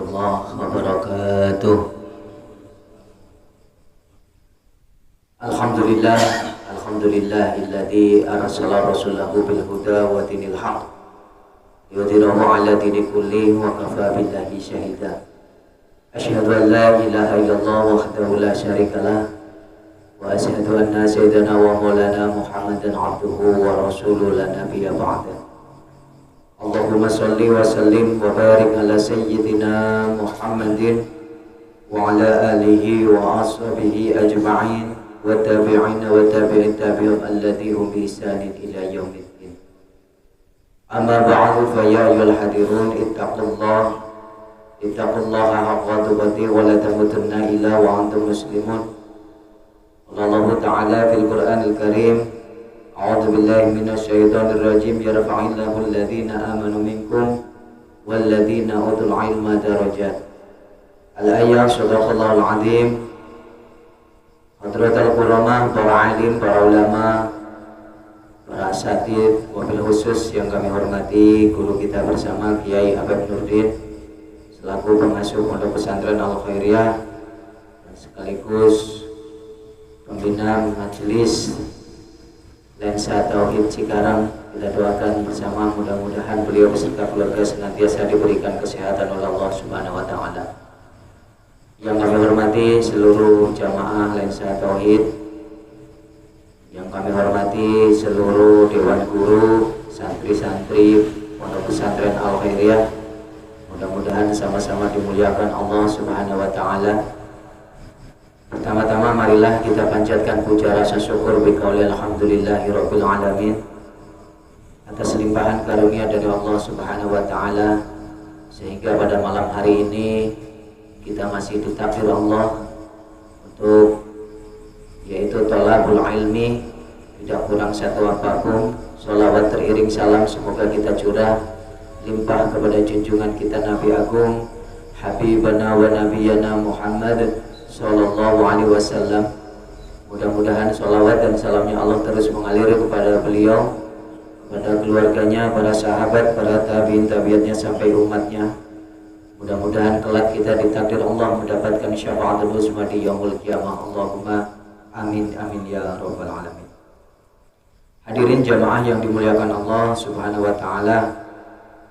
warahmatullahi wabarakatuh. Alhamdulillahilladzi arsala rasulahu bil huda wa dinil haqq liyudhhirahu 'ala dini kullihi wa kafaa billahi shahida. Asyhadu an la ilaha illallah wahdahu la syarika lah wa asyhadu anna sayyidana wa maulana Muhammadan 'abduhu wa rasuluhu la nabiyya ba'da. Allahumma salli wa sallim wa barik ala sayyidina Muhammadin wa ala alihi wa ashabihi ajma'in wa tabi'ina wa tabi'in tabi'in alladhihum bi ihsanin ila yaumiddin. Amma ba'du fa ya ayyuhal hadirun ittaqullaha haqqa tuqatih wa la tamutunna illa wa antum muslimun. Allah Ta'ala fil Qur'anil Karim, a'udzu billahi minasy syaithanir rajim, yarfa'illahu alladhina amanu minkum walladhina utul ilma darajat. Al-ayat, sadaqallahul azim. Hadratul ulama, para alim, para ulama, para asatidz, wabil khusus yang kami hormati guru kita bersama Kiai Habib Nurdin selaku pengasuh Pondok Pesantren Al Khairiyah dan sekaligus pembina majelis Lensa Tauhid Cikarang. Kita doakan bersama, mudah-mudahan beliau beserta keluarga senantiasa diberikan kesehatan oleh Allah Subhanahu wa Ta'ala. Yang kami hormati seluruh jamaah Lensa Tauhid, yang kami hormati seluruh dewan guru, santri-santri Pondok Pesantren Al Khairiyah, mudah-mudahan sama-sama dimuliakan Allah Subhanahu wa Ta'ala. Pertama-tama marilah kita panjatkan puja rasa syukur biqauli alhamdulillahirabbil alamin atas limpahan karunia dari Allah Subhanahu wa Ta'ala, sehingga pada malam hari ini kita masih ditakdir Allah untuk yaitu thalabul ilmi, tidak kurang satu apapun. Sholawat teriring salam semoga kita curah limpah kepada junjungan kita Nabi Agung Habibana wa Nabiyana Muhammad Sallallahu Alaihi Wasallam. Mudah-mudahan sholawat dan salamnya Allah terus mengalir kepada beliau, kepada keluarganya, para sahabat, para tabi'in tabi'atnya sampai umatnya. Mudah-mudahan kelak kita ditakdir Allah mendapatkan syafaatul uzma di yaumul qiyamah. Allahumma amin amin ya rabbal alamin. Hadirin jamaah yang dimuliakan Allah Subhanahu wa Ta'ala,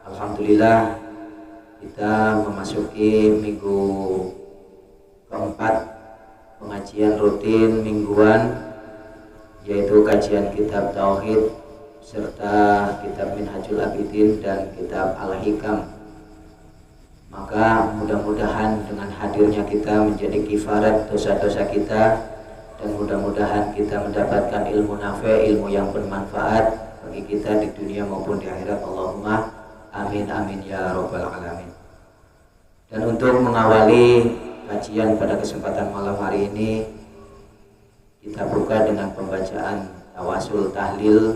alhamdulillah kita memasuki minggu keempat pengajian rutin mingguan, yaitu kajian kitab Tauhid serta kitab Minhajul Abidin dan kitab Al-Hikam. Maka mudah-mudahan dengan hadirnya kita menjadi kifarat dosa-dosa kita, dan mudah-mudahan kita mendapatkan ilmu nafi', ilmu yang bermanfaat bagi kita di dunia maupun di akhirat. Allahumma amin amin ya rabbal alamin. Dan untuk mengawali kajian pada kesempatan malam hari ini, kita buka dengan pembacaan tawasul tahlil.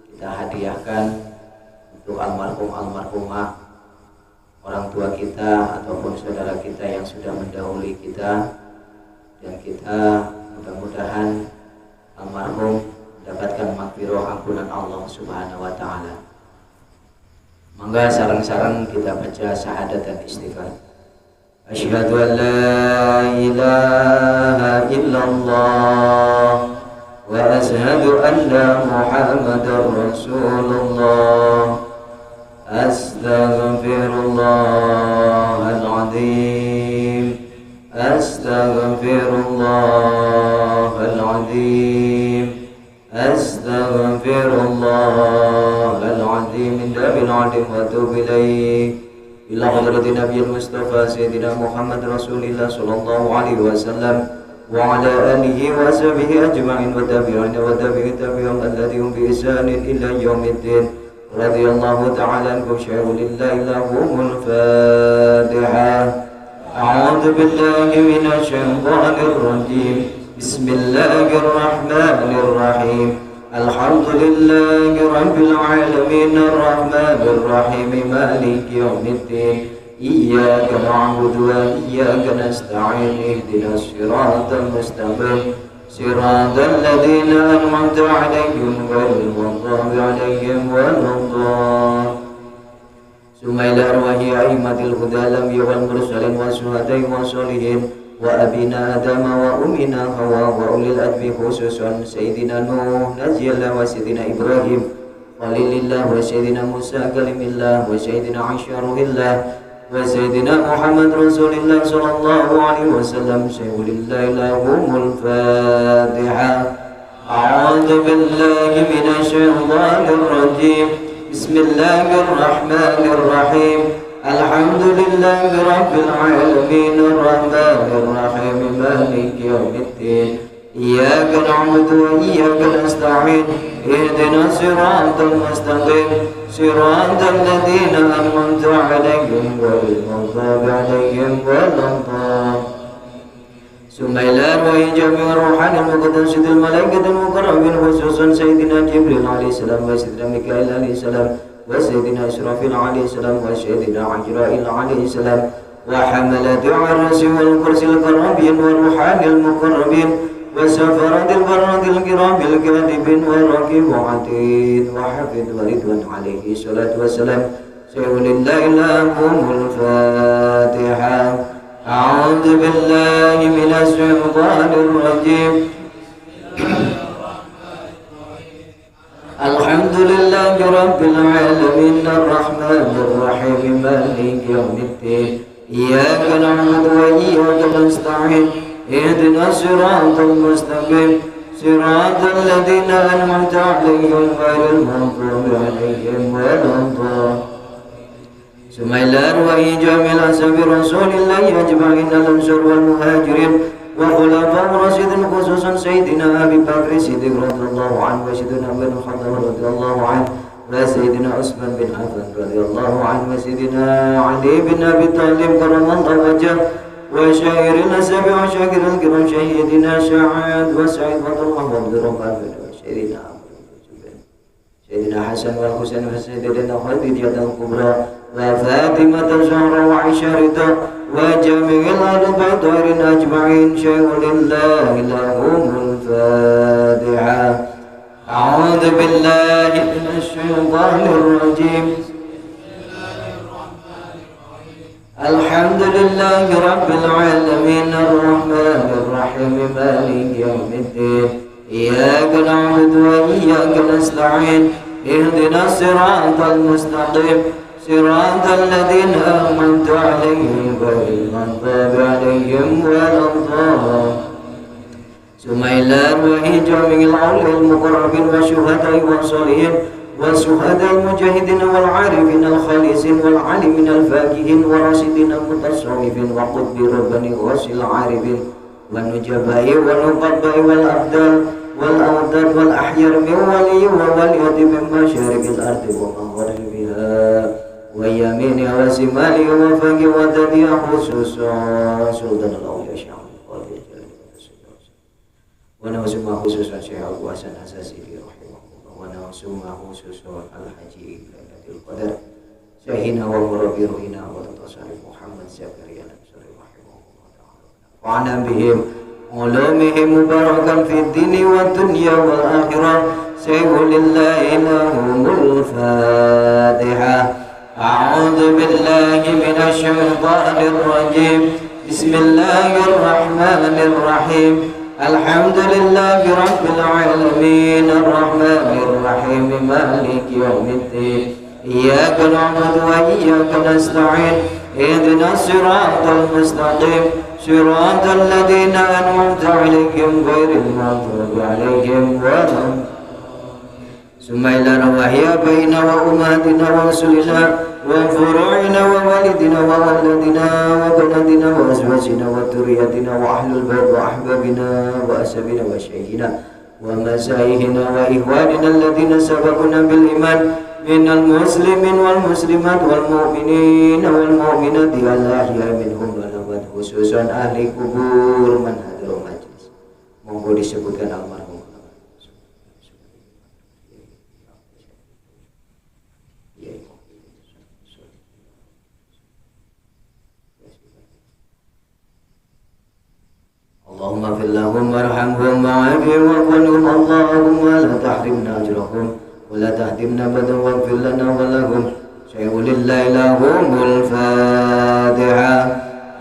Kita hadiahkan untuk almarhum-almarhumah, orang tua kita ataupun saudara kita yang sudah mendahului kita, dan kita mudah-mudahan almarhum mendapatkan maghfirah ampunan Allah Subhanahu wa Ta'ala. Mangga sareng-sareng kita baca syahadat dan istighfar. Asyhadu an la ilaha illallah wa asyhadu anna Muhammadar Rasulullah. Astaghfirullahal azim. Astaghfirullahal azim. Astaghfirullahal azim min dabil adim wa tub ilaih. Ila hadratin Nabiyil Mustafa Sayyidina Muhammad Rasulillah Sallallahu Alaihi Wasallam wa ala alihi wa sahbihi ajma'in wa tabi'in wa tabi'in tabi'in alladhihum bi ihsanin ila yaumiddin. Radiyallahu ta'ala anhum syai'ulillahi lahumul Fatihah. A'udzu billahi minasy syaithanir rajim. Bismillahirrahmanirrahim. Alhamdulillahi rabbil alamin arrahmanir rahim maliki yaumiddin. Iyyaka na'budu wa iyyaka nasta'in ihdinas siratal mustaqim siratal ladzina an'amta 'alaihim ghairil maghdubi 'alaihim waladdallin. Sumaila arwahi aimat ummatil huda lambiya wal mursalin wa syuhada'i wa sholihin wa abina adama wa umina hawa wa ulil adbi khususan Sayyidina Nuh Najiyallah wa Sayyidina Ibrahim Khalilillah wa Sayyidina Musa Kalimillah wa Sayyidina Asyarulillah wa Sayyidina Muhammad Rasulillah sallallahu alaihi wasallam Sayyidillah lahumul Fatiha. A'udzu billahi minasy syaithanir rajim. Bismillahirrahmanirrahim. Alhamdulillahi rabbil alamin arrahmanir rahim maliki yaumiddin. Iyyaka na'budu wa iyyaka nasta'in. Ihdinas siratal mustaqim. Siratal ladzina an'amta 'alaihim ghairil maghdubi 'alaihim waladdallin. Sumailan wa jami'ur ruhanil muqaddasatil malaikatil muqarrabin khususan Sayyidina Jibril alaihi salam wa Sayyidina Mikail alaihi salam wa Sayyidina Israfil alaihi salam wa Sayyidina Ajrail alaihi salam wa hamalati arsi wal kursil karabin wa ruhanil muqarrabin wa safaratil baradil kiramil katibin wa raqibatin wa hafidh wa ridwan alaihi salatu wassalam. Sayyidina lahumul Fatiha. A'udzu billahi minasy syaithanir rajim. Alhamdulillahi rabbil alamin arrahmanir rahim maliki yaumiddin. Iyyaka na'budu wa iyyaka nasta'in. Ihdinas siratal mustaqim. Siratal ladzina an'amta 'alaihim ghairil maghdubi 'alaihim waladdallin. Sumailan wa jamil ashabi Rasulillahi ajma'in al-ansar wal muhajirin wa khulafa'ur rasyidin khususan Sayyidina Abi Bakr Siddiq radhiyallahu anhu wa Sayyidina Umar bin Khattab radhiyallahu anhu wa Sayyidina Utsman bin Affan radhiyallahu anhu wa Sayyidina Ali bin Abi Thalib karramallahu wajhahu wa syairil ashabi wa syakiril kiram Sayyidina Sa'ad wa Sa'id wa Talha wa Abdurrahman wa Sayyidina Hasan wal Husain wa Sayyidina Khadijah al-Kubra wa Fatimah az-Zahra wa Aisyah wa jami'il ahli bait ajma'in. Syai'ulillahi lahumul Fatiha. A'udzu billahi minasy syaithanir rajim. Alhamdulillahi rabbil alamin arrahmanir rahim maliki yaumiddin. Iyyaka na'budu wa iyyaka nasta'in. Ihdinas siratal mustaqim. Siratal ladzina an'amta 'alaihim ghairil maghdubi 'alaihim waladdallin. Sumailan wa jami'il ulil muqarrabin wa syuhada'i wa sholihin wa syuhada'il mujahidin wal 'arifin al khalisin wal 'alimin al faqihin wa rasidin al mutasawwifin wa qutbi rabbani wasil 'arifin wa nujabai wa nuqabbai wal abdal wal awdad wal ahyar min wali wa waliyati min masyariqil ardi wa magharibiha wa yamini wa simali wa faqi wa tadiya khususan sultan al-awliya syahul qadiyah wa nawsumah khususan Syekh Abu Hasan Asasili rahimahullah wa nawsumah khususan al-haji Lailatul Qadar Syekhina wa murabbi ruhina wa tatasarif Muhammad Zakaria al-Ansari rahimahullah ta'ala wa ana bihim ulumihim mubarakan fid dini wa dunya wal akhirah. Sayyulillahi lahumul Fatiha. A'udzu billahi minasy syaithanir rajim. Bismillahirrahmanirrahim. Alhamdulillahi rabbil alamin arrahmanir rahim maliki yaumiddin. Iyyaka na'budu wa iyyaka nasta'in. Ihdinas siratal mustaqim. Siratal ladzina an'amta 'alaihim ghairil maghdubi 'alaihim waladdallin. Sumailan wa hiya baina wa ummatina wa rasulina wa furu'ina wa walidina wa waladina wa banatina wa azwajina wa dhurriyyatina wa ahlul bait wa ahbabina wa ashabina wa syaihina wa masyayihina wa ikhwanina alladhina sabaquna bil iman minal muslimin wal muslimat wal mu'minin wal mu'minati al ahya'i minhum wal amwat khususan ahli kubur man hadir majlis. Monggo disebutkan almarhum. Allahumma fir lahum warhamhum wa'afihim wa'afihim. Allahumma la tahrimna ajrahum wa la tahdimna badan waghfir lana wa lahum. ولله لهم الفاتحة.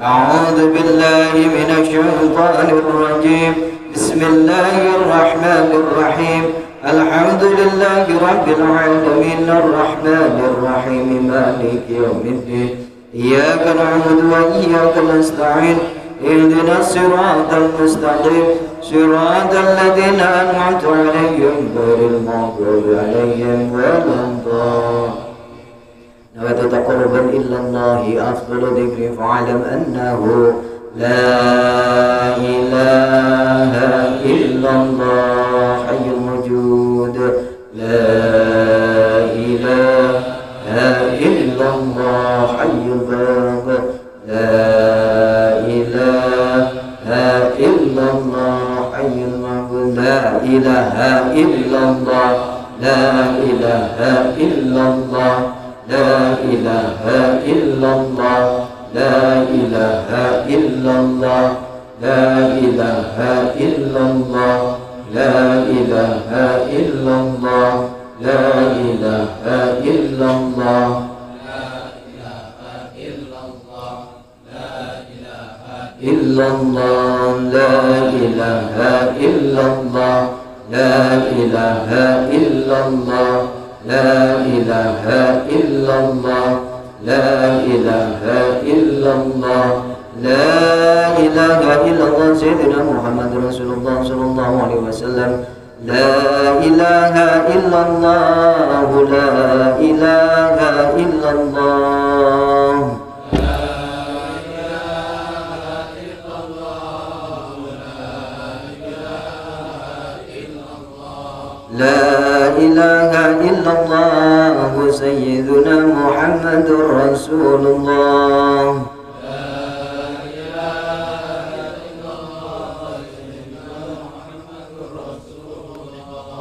أعوذ بالله من الشيطان الرجيم. بسم الله الرحمن الرحيم. الحمد لله رب العالمين الرحمن الرحيم مالك يوم الدين. إياك نعبد وإياك نستعين. اهدنا الصراط المستقيم صراط الذين أنعمت عليهم غير المغضوب عليهم ولا الضالين. نويت تقربا إلى الله أفضل ذكر فاعلم أنه لا إله إلا الله حي الموجود. لا إله إلا الله حي الباقي. لا إله إلا الله حي المعبود. لا إله إلا الله. لا إله إلا الله. لا إله إلا الله. لا إله إلا الله. لا إله إلا الله. لا إله إلا الله. لا إله إلا الله. إلا الله. لا إله إلا الله. لا إله إلا الله. لا إله إلا الله. لا إله إلا الله. لا إله إلا الله سيدنا محمد رسول الله صلى الله عليه وسلم. لا إله إلا الله. لا إله إلا الله. لا إله إلا الله سيدنا محمد رسول الله.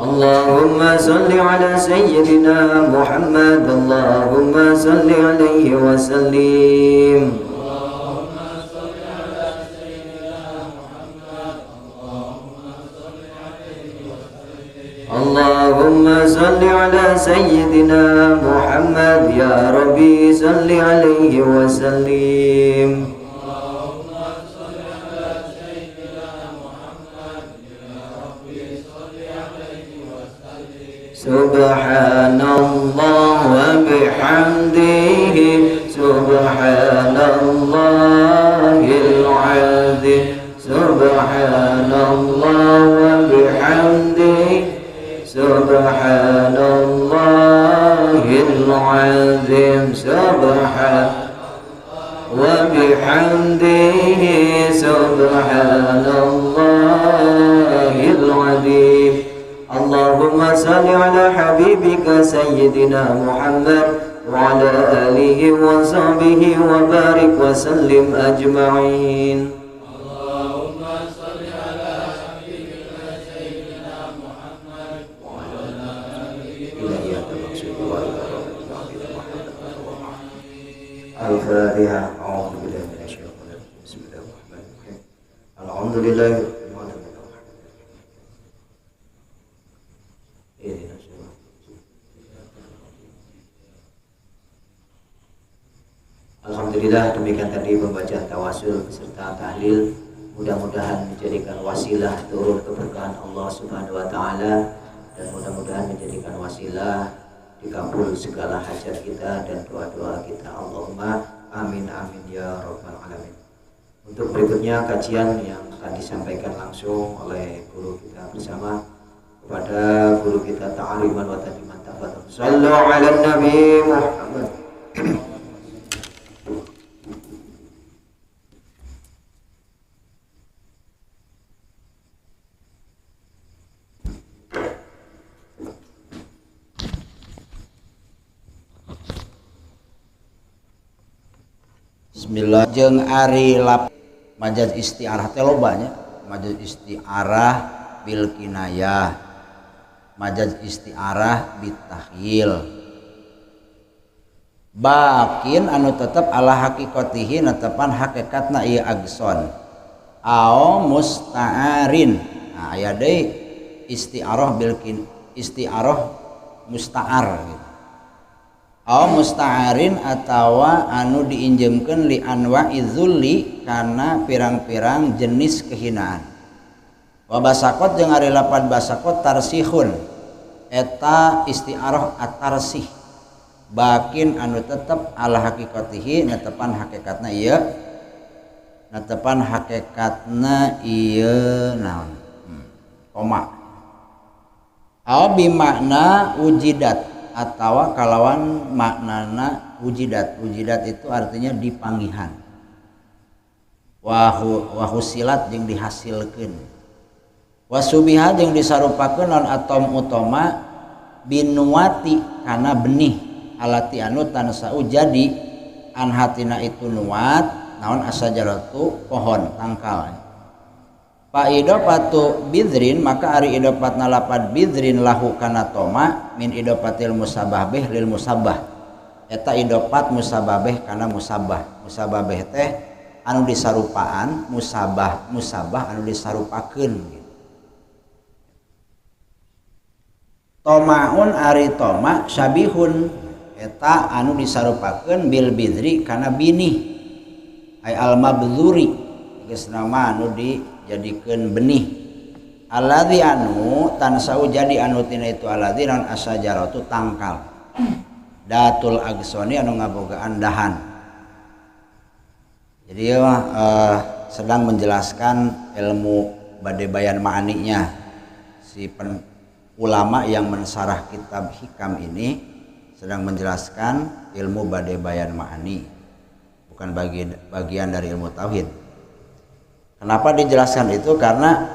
اللهم صل على سيدنا محمد. اللهم صل عليه وسلم. اللهم صل على سيدنا محمد يا ربي صل عليه وسلم. سبحان الله وبحمده سبحان الله العظيم. سبحان الله وبحمده سبحان الله العظيم. سبحان وبحمده سبحان الله العظيم. اللهم صل على حبيبك سيدنا محمد وعلى آله وصحبه وبارك وسلم أجمعين. الفاتحة. أعوذ بالله من الشيطان الرجيم. بسم الله الرحمن الرحيم. الحمد لله Alhamdulillah, demikian tadi pembacaan tawasul beserta tahlil. Mudah-mudahan menjadikan wasilah turun keberkahan Allah Subhanahu wa taala dan mudah-mudahan menjadikan wasilah dikabul segala hajat kita dan doa-doa kita. Allahumma amin amin ya rabbal alamin. Untuk berikutnya kajian yang akan disampaikan langsung oleh guru kita bersama kepada guru kita ta'aliman wa tadiman tafadhal. Sallu ala nabi Muhammad. Bismillah. Jeung ari lap majaz isti'arah teh lobanya. Majaz isti'arah bil kinayah, majaz isti'arah bit tahyil. Bakin anu tetep ala hakikatihi netepan hakikatna ieu agson. Ao musta'arin. Nah, aya deui isti'arah bil isti'arah musta'ar gitu. musta'arin atawa anu diinjemkeun li anwa'i dzulli kana pirang-pirang jenis kehinaan. Wa basakot jeung ari lapad basakot tarsihun eta isti'arah at-tarsih bakin anu tetep ala hakikatihi netepan hakikatna ieu naon koma bimakna wujidat atawa kalawan maknana wujidat itu artinya dipanggihan wahusilat jeung dihasilkeun wasubiha jeung disarupakeun non atom utama binuwati kana benih alati anu tansau jadi an hatina itu nuwat naon asajaratu pohon tangkal fa idopatu bidrin maka ari idopatna lapad bidrin lahu kana toma min idopatil musabah bih lil musabah eta idopat musabah bih kana musabah teh anu disarupaan musabah anu disarupakeun gitu. Tomaun ari toma syabihun eta anu disarupakeun bil bidri kana binih ay al mabdzuri geus nama anu dijadikeun benih alladzi anu tansau jadi anu tina itu alladzi non asajaratu tangkal datul agsoni anu ngabogaan dahan. Jadi sedang menjelaskan ilmu bade bayan ma'aninya si ulama yang mensarah kitab hikam ini sedang menjelaskan ilmu bade bayan ma'ani, bukan bagian dari ilmu tauhid. Kenapa dijelaskan itu? Karena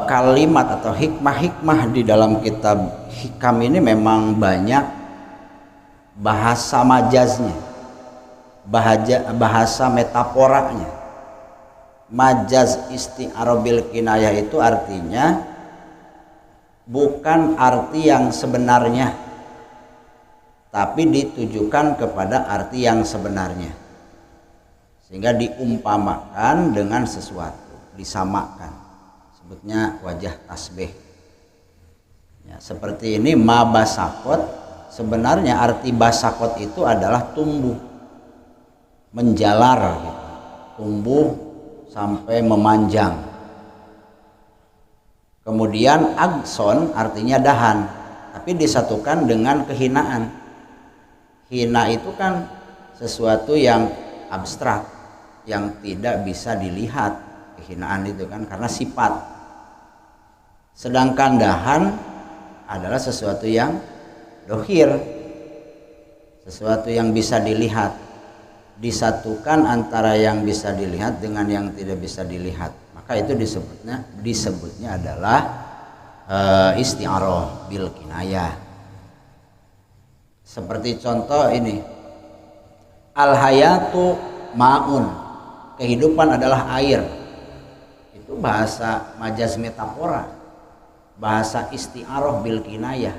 kalimat atau hikmah-hikmah di dalam kitab hikam ini memang banyak bahasa majaznya, bahasa metaforanya. Majaz isti'arah bil kinayah itu artinya bukan arti yang sebenarnya, tapi ditujukan kepada arti yang sebenarnya, sehingga diumpamakan dengan sesuatu, disamakan, sebutnya wajah tasbih ya, seperti ini ma basakot. Sebenarnya arti basakot itu adalah tumbuh, menjalar gitu. Tumbuh sampai memanjang. Kemudian agson artinya dahan, tapi disatukan dengan kehinaan. Hina itu kan sesuatu yang abstrak, yang tidak bisa dilihat. Kehinaan itu kan karena sifat. Sedangkan dahan adalah sesuatu yang dohir, sesuatu yang bisa dilihat. Disatukan antara yang bisa dilihat dengan yang tidak bisa dilihat, maka itu disebutnya adalah isti'arah bil kinayah. Seperti contoh ini, al hayatu ma'un, kehidupan adalah air. Itu bahasa majaz metafora, bahasa isti'arah bil kinayah.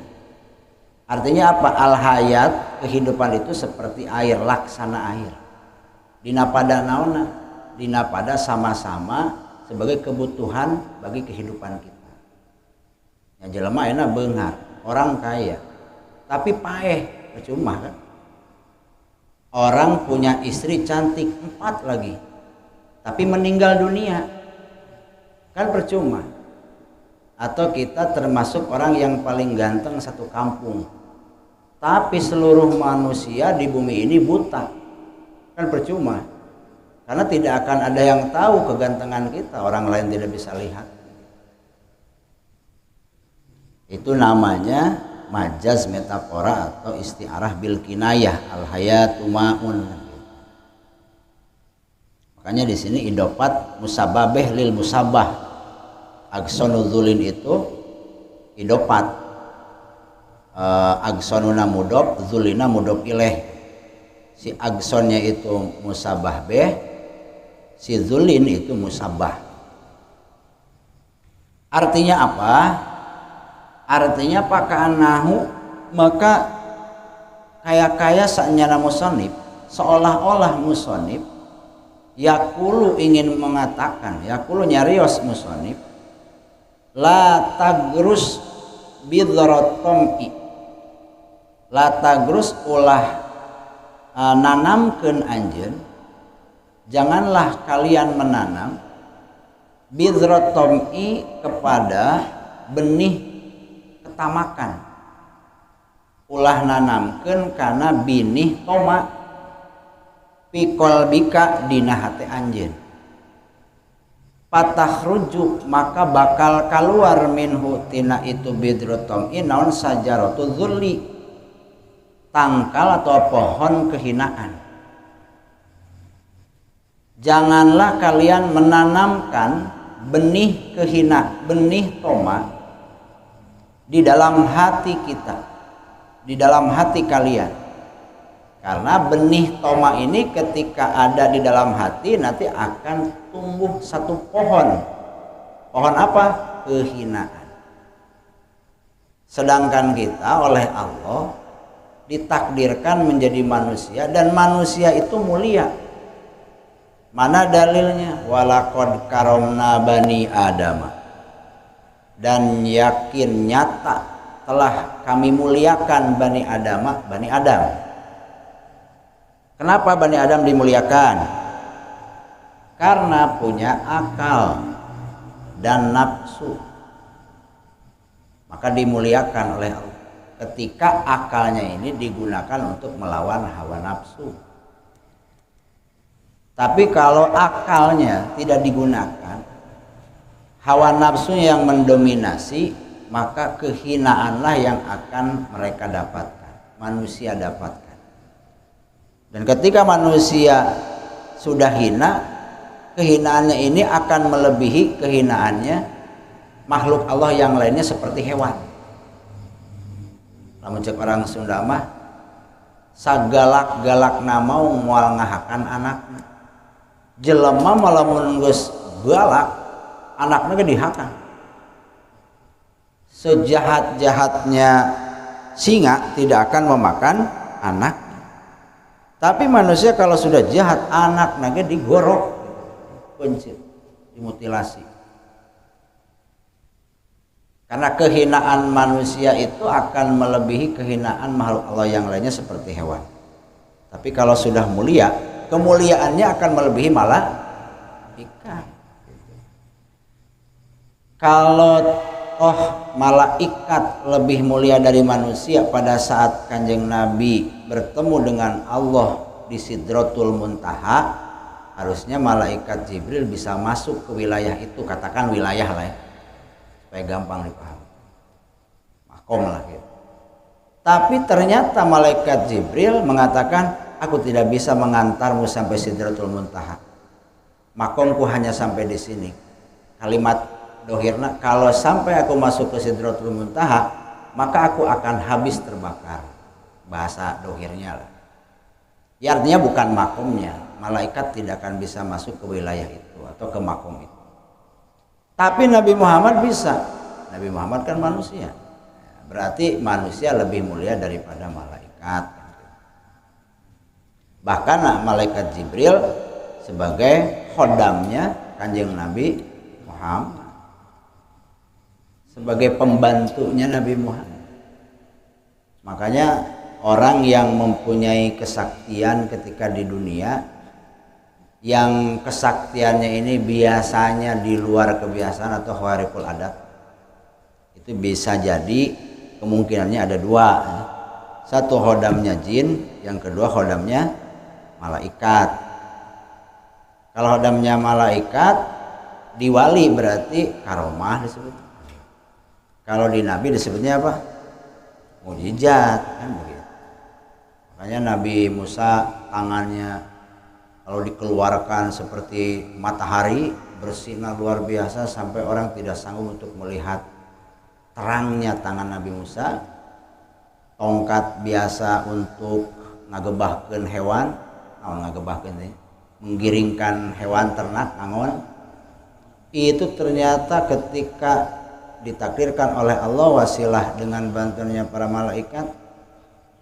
Artinya apa? Al hayat, kehidupan itu seperti air, laksana air. Dina pada naona, dina pada sama-sama sebagai kebutuhan bagi kehidupan kita. Ya jelema enak beunghar, orang kaya, tapi paeh, percuma kan? Orang punya istri cantik 4 lagi, tapi meninggal dunia, kan percuma. Atau kita termasuk orang yang paling ganteng satu kampung, tapi seluruh manusia di bumi ini buta, kan percuma, karena tidak akan ada yang tahu kegantengan kita, orang lain tidak bisa lihat. Itu namanya majaz metafora atau isti'arah bil kinayah, al hayatu ma'un. Makanya di sini idopat musababeh lil musabah, agsonuzulin itu idopat, agsonuna mudob, zulina mudob ileh. Si agsonnya itu musabah beh, si zulin itu musabah. Artinya apa? Artinya pakanahu, maka kaya sanyana musonib, seolah-olah musonib yakulu ingin mengatakan, yakulu nyarios musonib, la tagrus bidrotom'i, latagrus ulah nanamkeun anjeun, janganlah kalian menanam bidrotomi kepada benih ketamakan, ulah nanamkeun kana binih toma pikol bika dina hate anjeun, patakhruju maka bakal keluar minhu tina itu bidrotomi naon sajaratu dzulli, tangkal atau pohon kehinaan. Janganlah kalian menanamkan benih benih toma di dalam hati kita, di dalam hati kalian. Karena benih toma ini ketika ada di dalam hati nanti akan tumbuh satu pohon. Pohon apa? Kehinaan. Sedangkan kita oleh Allah ditakdirkan menjadi manusia, dan manusia itu mulia. Mana dalilnya? Walaqad karomna bani Adam. Dan yakin nyata telah kami muliakan bani Adam. Kenapa bani Adam dimuliakan? Karena punya akal dan nafsu. Maka dimuliakan oleh Allah ketika akalnya ini digunakan untuk melawan hawa nafsu. Tapi kalau akalnya tidak digunakan, hawa nafsunya yang mendominasi, maka kehinaanlah yang akan mereka dapatkan, manusia dapatkan. Dan ketika manusia sudah hina, kehinaannya ini akan melebihi kehinaannya makhluk Allah yang lainnya seperti hewan. Lamun cek orang Sunda mah sagalak-galak namau moal ngahakan anakna. Jelema malah mun geus galak anakna ge dihakan. Sejahat-jahatnya singa tidak akan memakan anak. Tapi manusia kalau sudah jahat, anak nage digorok, pencit, dimutilasi. Karena kehinaan manusia itu akan melebihi kehinaan makhluk Allah yang lainnya seperti hewan. Tapi kalau sudah mulia, kemuliaannya akan melebihi malaikat. Kalau malaikat lebih mulia dari manusia, pada saat Kanjeng Nabi bertemu dengan Allah di Sidratul Muntaha, harusnya malaikat Jibril bisa masuk ke wilayah itu, katakan wilayah lah ya, supaya gampang dipahami, makom lah gitu. Tapi ternyata malaikat Jibril mengatakan, aku tidak bisa mengantarmu sampai Sidratul Muntaha, makomku hanya sampai di sini. Kalimat dohirna, kalau sampai aku masuk ke Sidratul Muntaha, maka aku akan habis terbakar. Bahasa dohirnya lah. Ya, artinya bukan makomnya, malaikat tidak akan bisa masuk ke wilayah itu atau ke makom itu. Tapi Nabi Muhammad bisa. Nabi Muhammad kan manusia, berarti manusia lebih mulia daripada malaikat. Bahkan malaikat Jibril sebagai khodamnya Kanjeng Nabi Muhammad, sebagai pembantunya Nabi Muhammad. Makanya orang yang mempunyai kesaktian ketika di dunia, yang kesaktiannya ini biasanya di luar kebiasaan atau khawarikul adat, itu bisa jadi kemungkinannya ada dua. Satu khodamnya jin, yang kedua khodamnya malaikat. Kalau khodamnya malaikat, di wali berarti karomah disebut. Kalau di Nabi disebutnya apa? Mukjizat, kan begitu. Makanya Nabi Musa tangannya kalau dikeluarkan seperti matahari, bersinar luar biasa sampai orang tidak sanggup untuk melihat terangnya tangan Nabi Musa. Tongkat biasa untuk ngagebahkeun hewan, ngagebahkeun menggiringkan hewan ternak nangon. Itu ternyata ketika ditakdirkan oleh Allah wasilah dengan bantuannya para malaikat,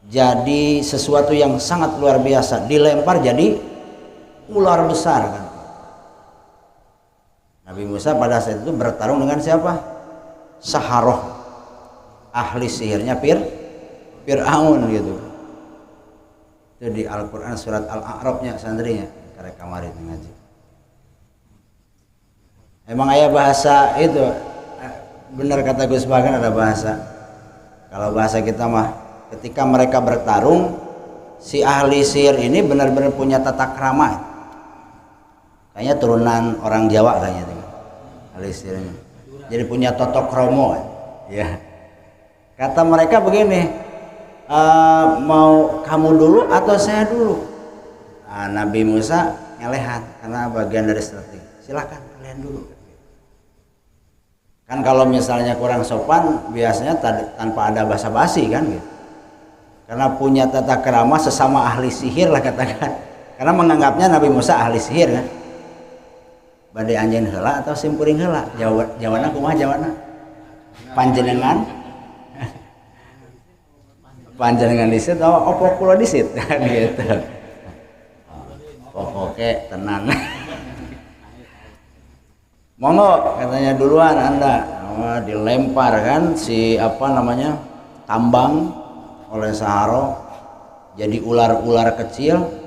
jadi sesuatu yang sangat luar biasa, dilempar jadi ular besar kan. Nabi Musa pada saat itu bertarung dengan siapa? Saharoh, ahli sihirnya Fir'aun gitu. Itu di Al-Qur'an surat Al-A'raf-nya santrinya karek kamari ngaji. Emang aya bahasa itu benar kata Gus Bagan, ada bahasa. Kalau bahasa kita mah ketika mereka bertarung, si ahli sihir ini benar-benar punya tata krama. Kayaknya turunan orang Jawa kayaknya itu. Ahli sihirnya. Jadi punya toto kromo. Ya. Kata mereka begini, mau kamu dulu atau saya dulu? Nah, Nabi Musa ngelehan karena bagian dari strategi. Silakan kalian dulu. Kan kalau misalnya kurang sopan biasanya tanpa ada basa-basi kan gitu. Karena punya tata krama sesama ahli sihir lah katakan. Karena menganggapnya Nabi Musa ahli sihir kan. Badai anjeun heula atau simpuring heula? Jawabanna kumaha jawabanna? Panjenengan panjenengan disit opo kula disit gitu. Pokoknya tenang. Monggo katanya duluan Anda. Dilempar kan si tambang oleh Sahara jadi ular-ular kecil.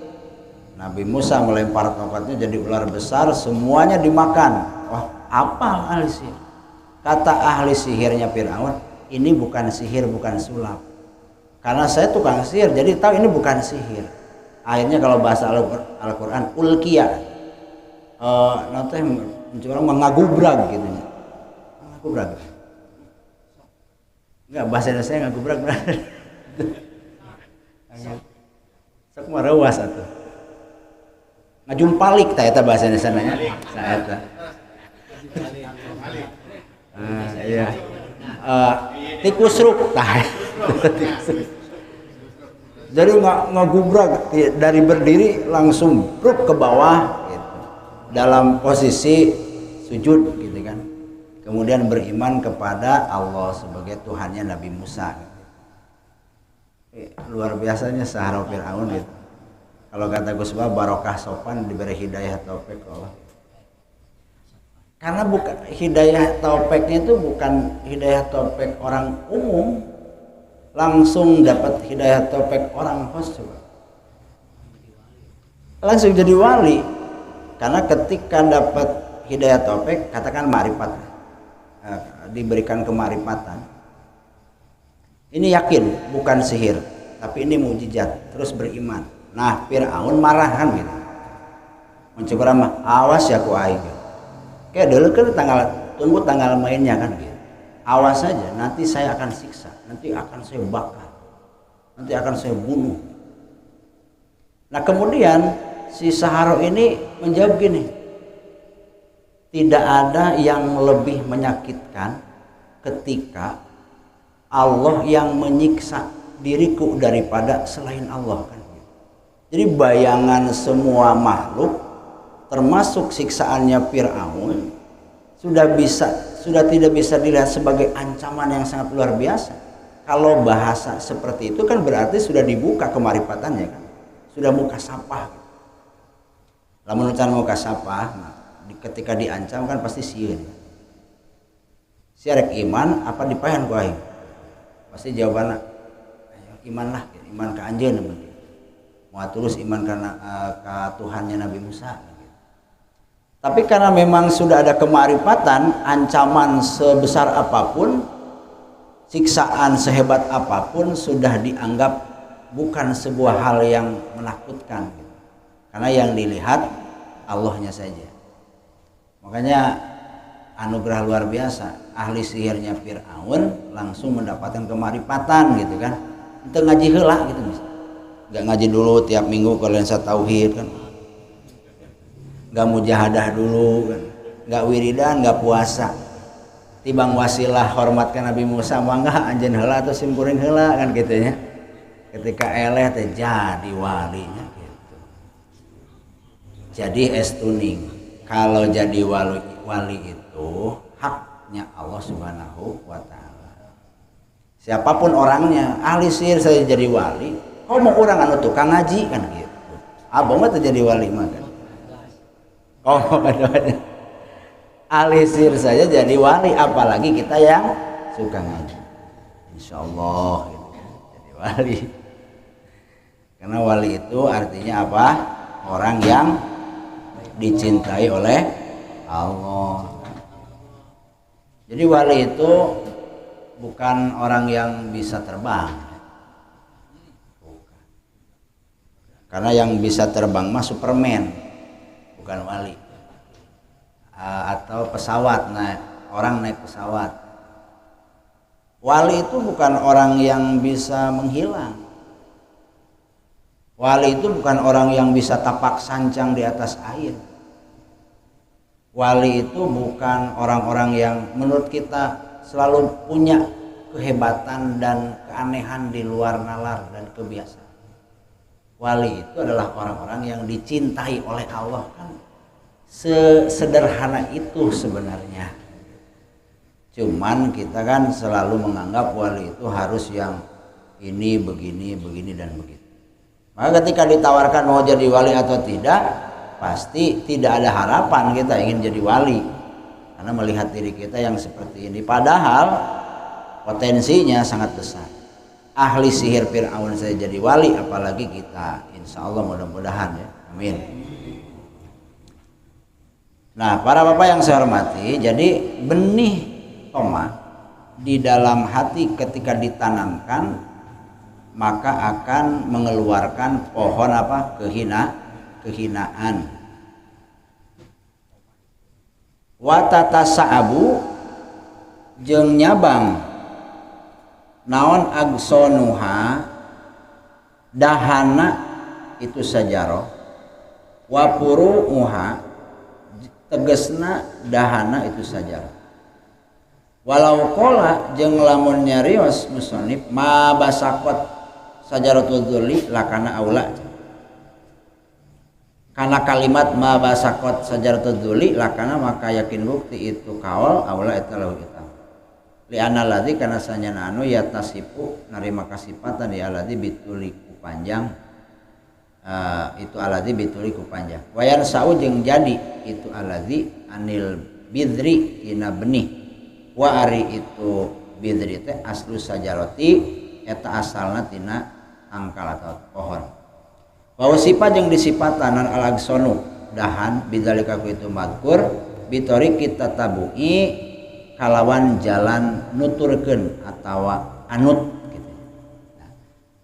Nabi Musa melempar tongkatnya jadi ular besar, semuanya dimakan. Wah, apa ahli sihir? Kata ahli sihirnya Fir'aun, ini bukan sihir, bukan sulap. Karena saya tukang sihir, jadi tahu ini bukan sihir. Akhirnya kalau bahasa Al-Qur'an ulkiya. Nanti orang mengagubrag gitu. Mengagubrag. Enggak, bahasa Indonesia ngagubrag. Sok marawas atuh. Ngajumpalik tah eta bahasa Indonesia nya. Saeta. Iya. Tikus ruk tah. Jadi ngagubrak dari berdiri langsung ruk ke bawah gitu. Dalam posisi sujud gitu kan. Kemudian beriman kepada Allah sebagai Tuhannya Nabi Musa. Luar biasanya Sahara Fir'aun gitu. Kalau kata Gus Ba, barokah sopan diberi hidayah taufik Allah. Karena bukan hidayah taufiknya itu bukan hidayah taufik orang umum, langsung dapat hidayah taufik orang khusus. Langsung jadi wali. Karena ketika dapat hidayah taufik, katakan ma'rifat, diberikan kemarifatan. Ini yakin bukan sihir, tapi ini mukjizat, terus beriman. Nah, Fir'aun marah kan gitu. Mencoba mah awas ya ku aing. Kayak dulu kan tunggu tanggal mainnya kan gitu. Awas saja, nanti saya akan siksa, nanti akan saya bakar, nanti akan saya bunuh. Nah kemudian si Sahara ini menjawab gini, tidak ada yang lebih menyakitkan ketika Allah yang menyiksa diriku daripada selain Allah kan. Jadi bayangan semua makhluk termasuk siksaannya Fir'aun sudah tidak bisa dilihat sebagai ancaman yang sangat luar biasa. Kalau bahasa seperti itu kan berarti sudah dibuka kemarifatannya kan. Sudah muka sapah. Lamun can muka sapah, ketika diancam kan pasti sieun. Siarek iman apa dipaehan ku aing? Pasti jawabannya iman lah, iman ke anjeun mah. Mau tulus iman karena ke Tuhannya Nabi Musa. Tapi karena memang sudah ada kemarifatan, ancaman sebesar apapun, siksaan sehebat apapun sudah dianggap bukan sebuah hal yang menakutkan. Karena yang dilihat Allahnya saja. Makanya anugerah luar biasa. Ahli sihirnya Fir'aun langsung mendapatkan kemarifatan gitu kan. Itu ngaji heula gitu misalnya. Gak ngaji dulu tiap minggu kalau lensa tauhid kan, gak mujahadah dulu kan, gak wiridan, gak puasa, tibang wasilah hormatkan Nabi Musa mangga anjeun heula atau simpuring heula kan gitu ya. Ketika eleh teh jadi walinya gitu. Jadi estuning kalau jadi wali itu haknya Allah Subhanahu wa taala. Siapapun orangnya, ahli sihir saya jadi wali. Kau mau orang anu tukang ngaji kan gitu. Abang mah jadi wali mah kan. Oh, ada. Ahli sihir saja jadi wali, apalagi kita yang suka ngaji. Insyaallah gitu. Jadi wali. Karena wali itu artinya apa? Orang yang dicintai oleh Allah. Jadi wali itu bukan orang yang bisa terbang. Bukan. Karena yang bisa terbang mah Superman, bukan wali. Atau pesawat, orang naik pesawat. Wali itu bukan orang yang bisa menghilang. Wali itu bukan orang yang bisa tapak sancang di atas air. Wali itu bukan orang-orang yang menurut kita selalu punya kehebatan dan keanehan di luar nalar dan kebiasaan. Wali itu adalah orang-orang yang dicintai oleh Allah, kan sesederhana itu sebenarnya. Cuman kita kan selalu menganggap wali itu harus yang ini begini dan begitu. Maka ketika ditawarkan mau jadi wali atau tidak, pasti tidak ada harapan kita ingin jadi wali, karena melihat diri kita yang seperti ini. Padahal potensinya sangat besar. Ahli sihir Fir'aun saya jadi wali, apalagi kita. Insya Allah mudah-mudahan ya, amin. Nah, para bapak yang saya hormati, jadi benih tomat di dalam hati ketika ditanamkan maka akan mengeluarkan pohon apa? Kehinaan. Wa tatasa'abu jeung nyabang naon agsonuha dahana itu sajaroh, wa puru'uha tegesna dahana itu sajaroh. Walau kola jeung lamun nyarios musonif ma basakot sajaratul dzulli lakana aula. Karena kalimat ma basakot sajaratul dzulli lakana maka yakin bukti itu kaul aula eta lahu kita. Li anna ladzi kana sanyana anu ya tasipu narima kasipatan ya ladzi bituli ku panjang. Itu aladzi bituli ku panjang. Wayan sau jeung jadi itu aladzi anil bidri tina benih. Wa ari itu bidri teh aslu sajaroti eta asalna tina angkal atau pohon. Wa sifat jeung disifatanan alagsonu dahan bidzalika ku itu mazkur bitori kita tabu'i kalawan jalan nuturkeun atawa anut gitu. Nah,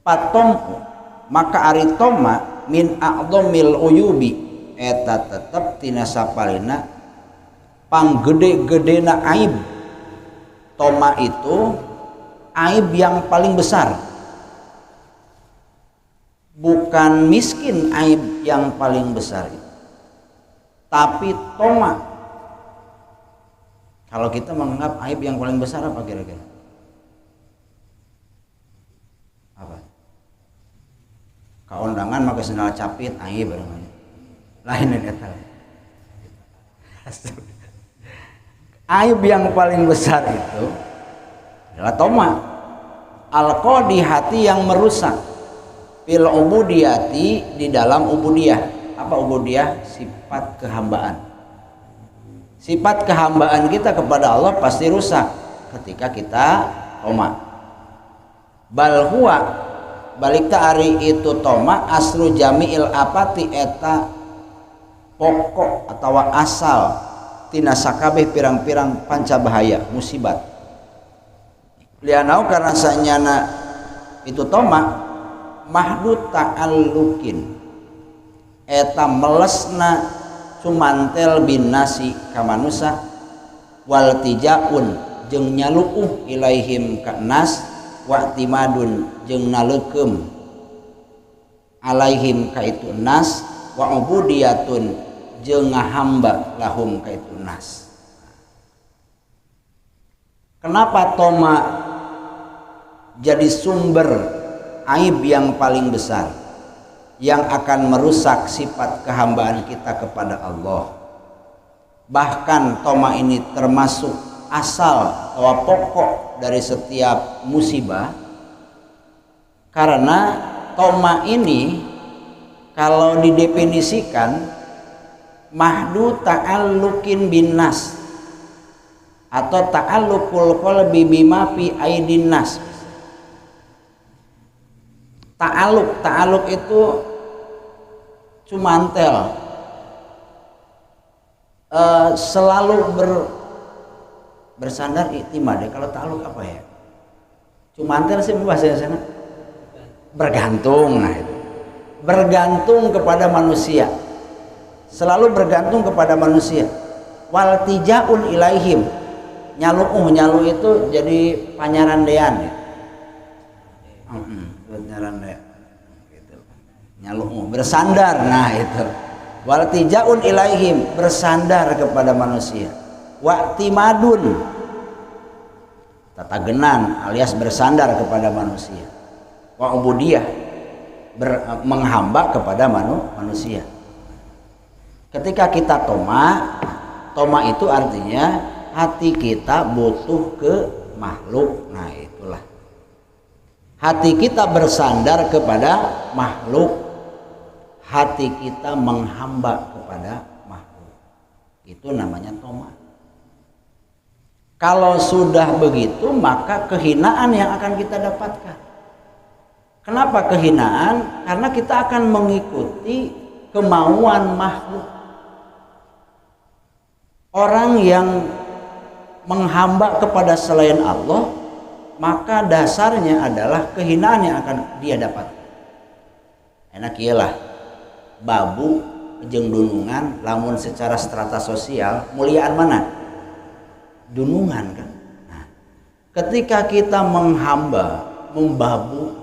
patom maka ari toma min a'dhamil uyubi eta tetep tina sapalina panggede-gedena aib. Toma itu aib yang paling besar, bukan miskin aib yang paling besar itu, tapi toma. Kalau kita menganggap aib yang paling besar apa kira-kira? Apa? Kaundangan pakai sendal capit aib lain eta. Aib yang paling besar itu adalah toma, alqa di hati yang merusak, fil ubudiyati di dalam ubudiyah. Apa ubudiyah? Sifat kehambaan. Sifat kehambaan kita kepada Allah pasti rusak ketika kita toma. Bal huwa balik ari itu toma aslu jami'il apati eta pokok atau asal tina sakabeh pirang-pirang pancabahaya musibat. Lianau karena sanyana itu toma mahdud ta'allukin eta melesna sumantel bin nasi ka manusa wal tijaun jeung nyaluuh ilaihim ka nas wa timadun jeung naleukeum alaihim ka itu nas wa ubudiyatun jeung ngahamba lahum ka itu nas. Kenapa toma jadi sumber aib yang paling besar yang akan merusak sifat kehambaan kita kepada Allah? Bahkan toma ini termasuk asal atau pokok dari setiap musibah, karena toma ini kalau didefinisikan mahdu ta'alluqin bin nas atau ta'alluqul qalbi bima fi aidin nas. Ta'aluk itu cumantel, selalu bersandar iktimad. Kalau ta'aluk apa ya? Cumantel sih bahasa sana bergantung. Nah itu bergantung kepada manusia, selalu bergantung kepada manusia. Waltijaun ilaihim, nyalu itu jadi panyarandean ya. Panyarandean gitu. Nyalu bersandar, nah itu. Waltijaun ilaihim, bersandar kepada manusia. Wa'timadun, tatagenan alias bersandar kepada manusia. Wa ubudiyah, menghamba kepada manusia. Ketika kita toma itu artinya hati kita butuh ke makhluk. Nah itulah, hati kita bersandar kepada makhluk, hati kita menghamba kepada makhluk, itu namanya toma. Kalau sudah begitu maka kehinaan yang akan kita dapatkan. Kenapa kehinaan? Karena kita akan mengikuti kemauan makhluk. Orang yang menghamba kepada selain Allah, maka dasarnya adalah kehinaan yang akan dia dapat. Enak iyalah babu jeung dunungan, lamun secara strata sosial muliaan mana? Dunungan kan. Nah, ketika kita menghamba, membabu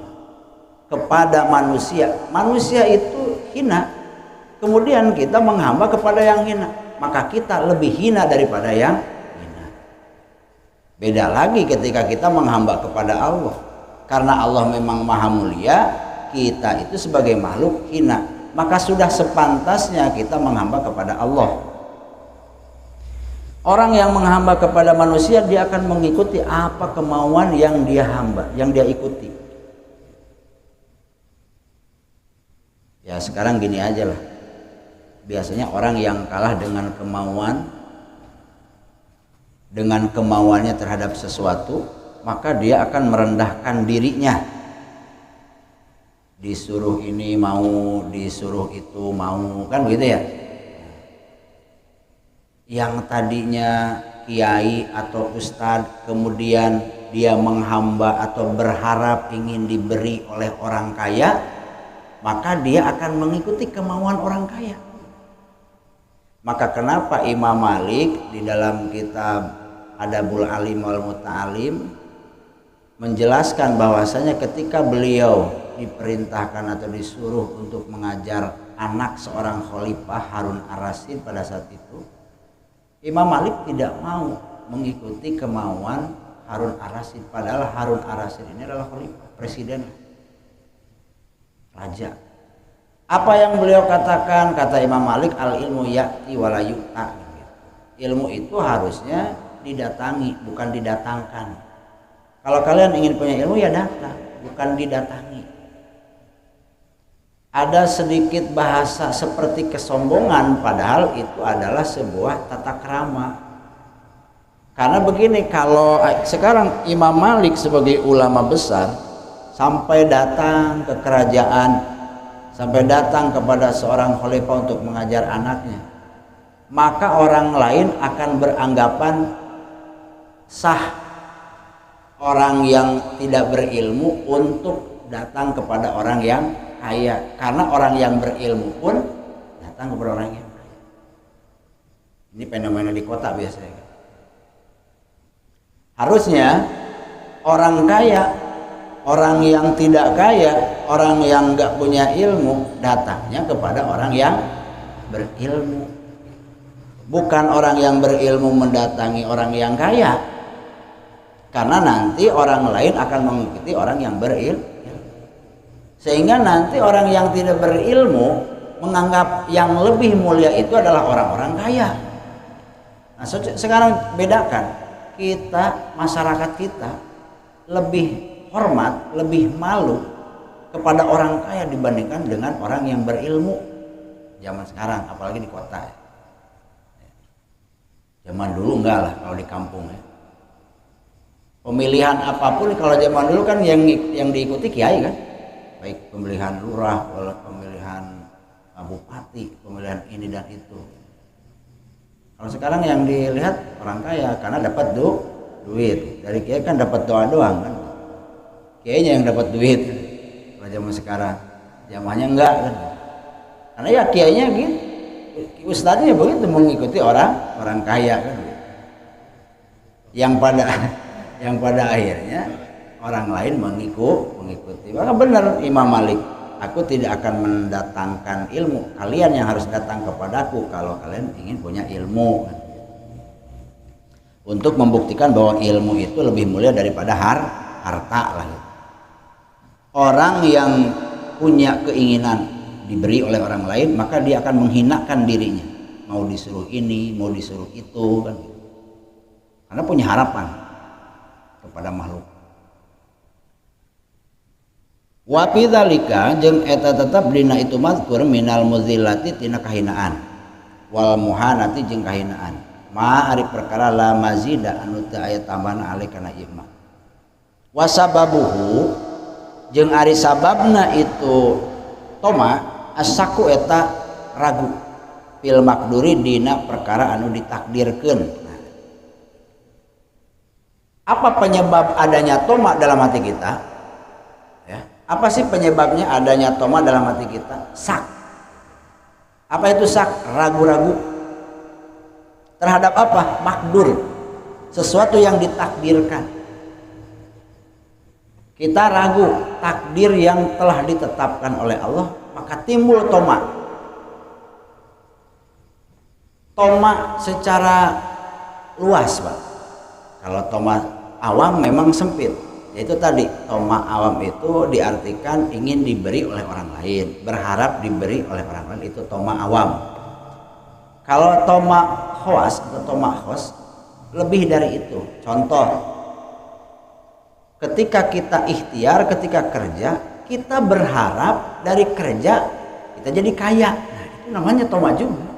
kepada manusia, manusia itu hina, kemudian kita menghamba kepada yang hina, maka kita lebih hina daripada yang hina. Beda lagi ketika kita menghamba kepada Allah, karena Allah memang maha mulia, kita itu sebagai makhluk hina, maka sudah sepantasnya kita menghamba kepada Allah. Orang yang menghamba kepada manusia, dia akan mengikuti apa kemauan yang dia hamba, yang dia ikuti. Ya sekarang gini aja lah, biasanya orang yang kalah dengan kemauannya terhadap sesuatu, maka dia akan merendahkan dirinya. Disuruh ini mau, disuruh itu mau, kan begitu ya. Yang tadinya kiai atau ustadz, kemudian dia menghamba atau berharap ingin diberi oleh orang kaya, maka dia akan mengikuti kemauan orang kaya. Maka kenapa Imam Malik di dalam kitab Adabul Alim wal Muta'alim menjelaskan bahwasanya ketika beliau diperintahkan atau disuruh untuk mengajar anak seorang khalifah Harun ar-Rasyid pada saat itu, Imam Malik tidak mau mengikuti kemauan Harun ar-Rasyid, padahal Harun ar-Rasyid ini adalah khalifah, presiden, raja. Apa yang beliau katakan, kata Imam Malik, al ilmu ya'ti wala yu'ta. Ilmu itu harusnya didatangi, bukan didatangkan. Kalau kalian ingin punya ilmu ya datang, bukan didatangi. Ada sedikit bahasa seperti kesombongan, padahal itu adalah sebuah tata krama. Karena begini, kalau sekarang Imam Malik sebagai ulama besar sampai datang ke kerajaan, sampai datang kepada seorang khalifah untuk mengajar anaknya, maka orang lain akan beranggapan sah orang yang tidak berilmu untuk datang kepada orang yang kaya, karena orang yang berilmu pun datang kepada orang yang kaya. Ini fenomena di kota biasanya. Harusnya orang kaya, orang yang tidak kaya, orang yang nggak punya ilmu datangnya kepada orang yang berilmu, bukan orang yang berilmu mendatangi orang yang kaya, karena nanti orang lain akan mengikuti orang yang berilmu. Sehingga nanti orang yang tidak berilmu menganggap yang lebih mulia itu adalah orang-orang kaya. Nah, sekarang bedakan, kita, masyarakat kita lebih hormat, lebih malu kepada orang kaya dibandingkan dengan orang yang berilmu. Zaman sekarang, apalagi di kota ya. Zaman dulu enggak lah kalau di kampung ya. Pemilihan apapun kalau zaman dulu kan yang diikuti kiai kan. baik pemilihan lurah, pemilihan bupati, pemilihan ini dan itu. Kalau sekarang yang dilihat orang kaya karena dapat duit. Dari kiai kan dapat doa doang kan. Kiainya yang dapat duit. Kalau zaman sekarang, zamannya enggak kan. Karena ya kiainya gitu. Ustadznya begitu mengikuti orang kaya kan. Yang pada akhirnya orang lain mengikuti. Maka benar Imam Malik, aku tidak akan mendatangkan ilmu, kalian yang harus datang kepadaku kalau kalian ingin punya ilmu. Untuk membuktikan bahwa ilmu itu lebih mulia daripada harta lah. Orang yang punya keinginan diberi oleh orang lain, maka dia akan menghinakan dirinya. Mau disuruh ini, mau disuruh itu kan. Karena punya harapan kepada makhluk. Wa fi dzalika jeung eta tetep dina itu mazkur minal muzillati tina kahinaan wal muhanati jeung kahinaan ma ari perkara la mazida anu teu aya tambahan alih kana ieu. Wa sababuhu jeung ari sababna itu toma asaku eta ragu fil makduri dina perkara anu ditakdirkeun. Apa penyebab adanya toma dalam hati kita? Ya. Apa sih penyebabnya adanya toma dalam hati kita? Sak. Apa itu sak? Ragu-ragu. Terhadap apa? Makdur. Sesuatu yang ditakdirkan. Kita ragu takdir yang telah ditetapkan oleh Allah, maka timbul toma. Toma secara luas, Pak. Kalau toma awam memang sempit. Itu tadi toma awam itu diartikan ingin diberi oleh orang lain, berharap diberi oleh orang lain, itu toma awam. Kalau toma khos atau toma khos lebih dari itu. Contoh, ketika kita ikhtiar, ketika kerja, kita berharap dari kerja kita jadi kaya. Nah, itu namanya toma juga.